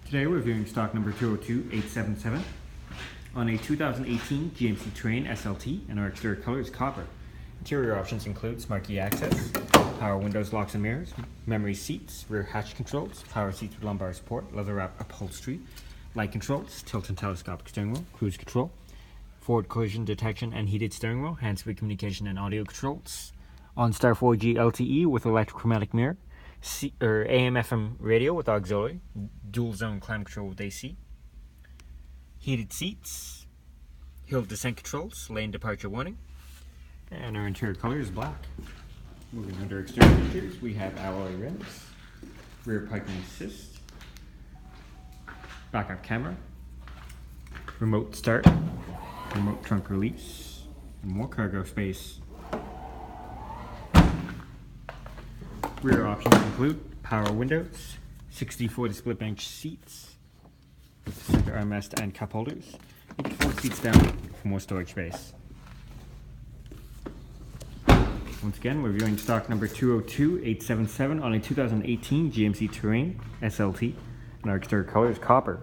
Today we're reviewing stock number 202877 on a 2018 GMC Terrain SLT, and our exterior color is copper. Interior options include smart key access, power windows, locks and mirrors, memory seats, rear hatch controls, power seats with lumbar support, leather wrap upholstery, light controls, tilt and telescopic steering wheel, cruise control, forward collision detection and heated steering wheel, hands-free communication and audio controls, OnStar 4G LTE with electrochromatic mirror, AM/FM radio with auxiliary, dual zone climate control with AC, heated seats, hill descent controls, lane departure warning, and our interior color is black. Moving under exterior features, we have alloy rims, rear parking assist, backup camera, remote start, remote trunk release, and more cargo space. Rear options include power windows, 60/40 split bench seats with center armrest and cup holders. You can fold seats down for more storage space. Once again, we're viewing stock number 202877 on a 2018 GMC Terrain SLT, and our exterior color is copper.